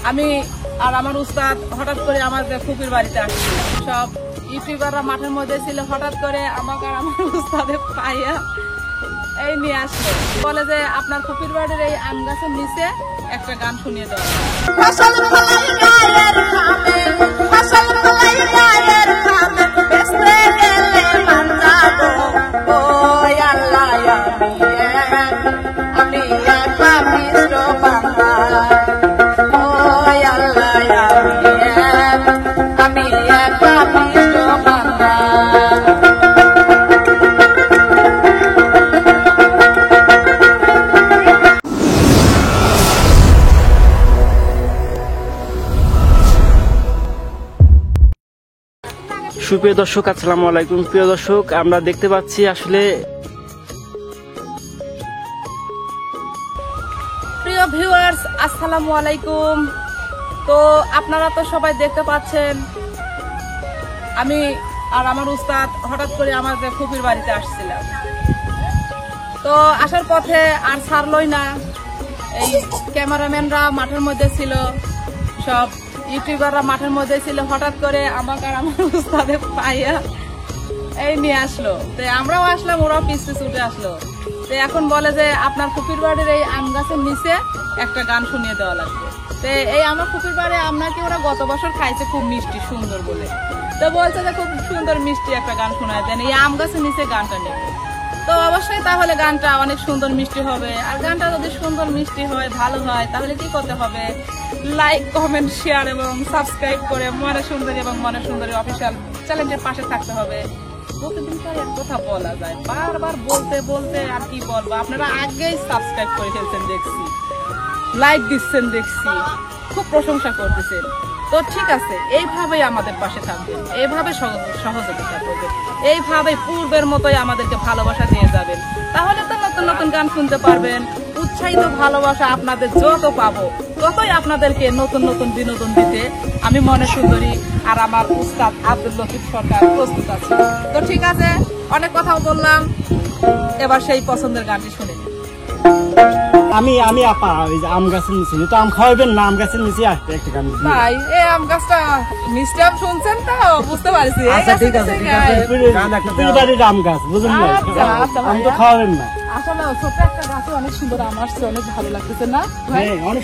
আমি আর আমার উস্তাদ হঠাৎ করে আমাদের ফুপির বাড়িতে আসছি। সব ইউটিউবাররা মাঠের মধ্যে ছিল, হঠাৎ করে আমাকে আর আমার উস্তাদের পাইয়া এই নিয়ে আসলো, বলে যে আপনার ফুপির বাড়ির এই আম গাছের নিচে একটা গান শুনিয়ে দেওয়া। সুপ্রিয় দর্শক, আসসালামু আলাইকুম। প্রিয় দর্শক, আমরা দেখতে পাচ্ছি আসলে প্রিয় ভিউয়ার্স, আসসালামু আলাইকুম। তো আপনারা তো সবাই দেখতে পাচ্ছেন আমি আর আমার উস্তাদ হঠাৎ করে আমাদের ফুপির বাড়িতে আসছিলাম। তো আসার পথে আর ছাড়লই না, এই ক্যামেরাম্যানরা মাঠের মধ্যে ছিল, সব ইউটিউবাররা মাঠের মধ্যে ছিল, হঠাৎ করে আমাকে আর আমার উস্তাদের পাইয়া এই নিয়ে আসলো। তো আমরাও আসলাম, ওরাও পিছ পিছ উঠে আসলো। তো এখন বলে যে আপনার ফুপির বাড়ির এই আম গাছের নিচে একটা গান শুনিয়ে দেওয়া লাগবে। তো এই আমার ফুপির বাড়ি আম নাকি ওরা গত বছর খাইছে, খুব মিষ্টি সুন্দর বলে। তো বলছে যে খুব সুন্দর মিষ্টি একটা গান শোনায় দেন, এই আম গাছের নিচে গানটা নেবে। তো অবশ্যই তাহলে গানটা অনেক সুন্দর মিষ্টি হবে। আর গানটা যদি সুন্দর মিষ্টি হয়, ভালো হয়, তাহলে কি করতে হবে? লাইক, কমেন্ট, শেয়ার এবং সাবস্ক্রাইব করে মনে সুন্দরী এবং মনে সুন্দরী অফিসিয়াল চ্যানেলের পাশে থাকতে হবে। প্রতিদিন তো এক কথা বলা যায়, বারবার বলতে বলতে আর কি বলবো। আপনারা আগেই সাবস্ক্রাইব করে ফেলছেন দেখছি, লাইক দিচ্ছেন দেখছি, খুব প্রশংসা করতেছেন। তো ঠিক আছে, এইভাবেই আমাদের পাশে থাকবেন, এইভাবে সহযোগিতা করবেন, এইভাবে পূর্বের মতোই আমাদেরকে ভালোবাসা দিয়ে যাবেন। তাহলে তো নতুন নতুন গান শুনতে পারবেন। উৎসাহিত ভালোবাসা আপনাদের যত পাবো, ততই আপনাদেরকে নতুন নতুন বিনোদন দিতে আমি মনে সুন্দরী আর আমার উস্তাদ আব্দুল লতিফ সরকার প্রস্তুত আছি। তো ঠিক আছে, অনেক কথাও বললাম, এবার সেই পছন্দের গানটি শুনে আমি আপা ওই যে আম গাছের নিচে তো আম খাওয়াবেন না, আম গাছের নিচে আসবে একটা গান। ভাই এই আম গাছটা মিষ্টি আম শুনছেন তো, বুঝতে পারছি। আচ্ছা ঠিক আছে, বাড়ির আম গাছ বুঝুন না, আম তো খাওয়াবেন না। আসলে ছোট একটা গাছে অনেক সুন্দর আম আসছে, অনেক ভালো লাগতেছে না ভাই? অনেক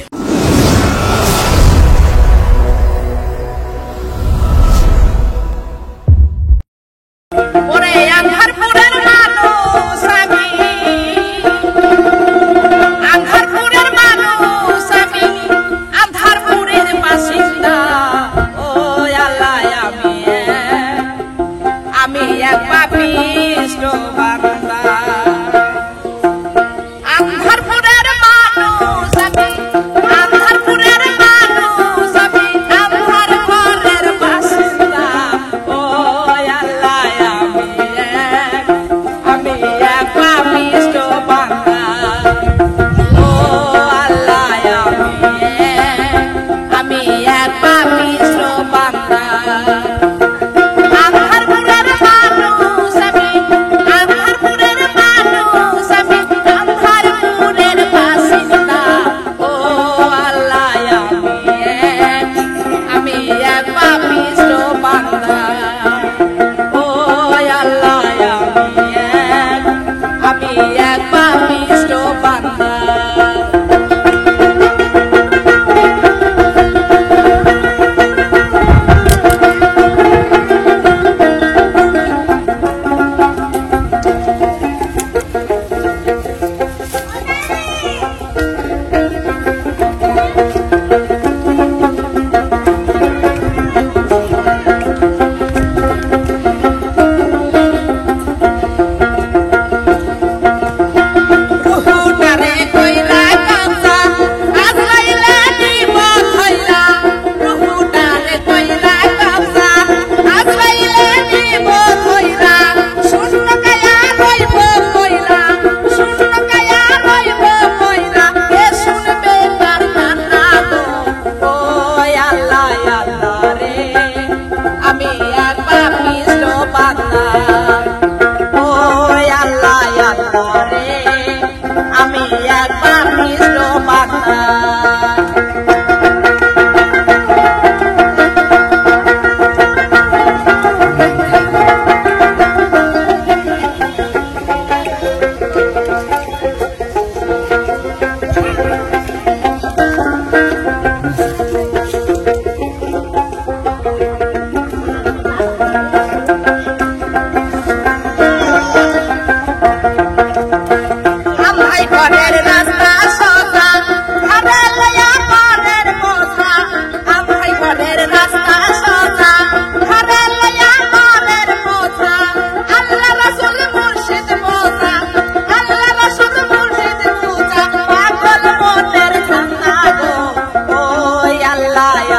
আল্লাহ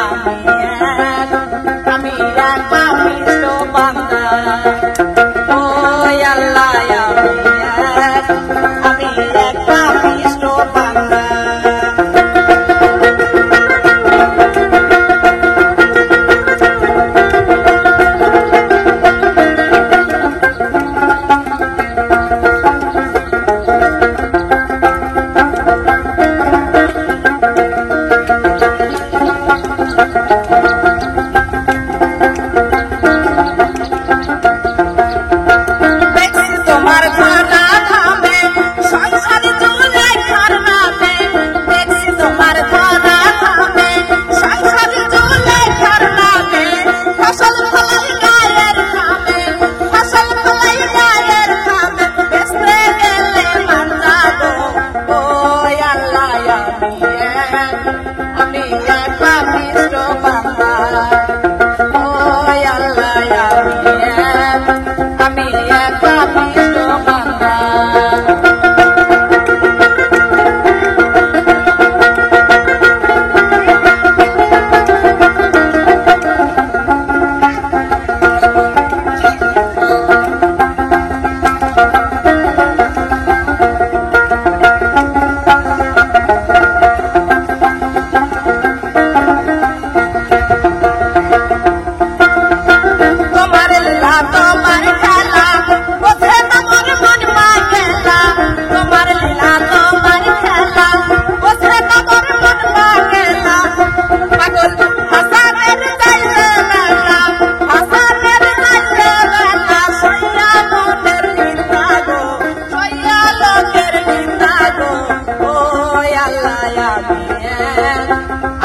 আমি এক পাপিষ্ঠ বান্দা ও আল্লাহ আমি এক পাপিষ্ঠ বান্দা আমি এক পাপিষ্ঠ বান্দা ও আল্লাহ আমি এক পাপিষ্ঠ বান্দা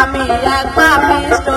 আমি এক পাপিষ্ঠ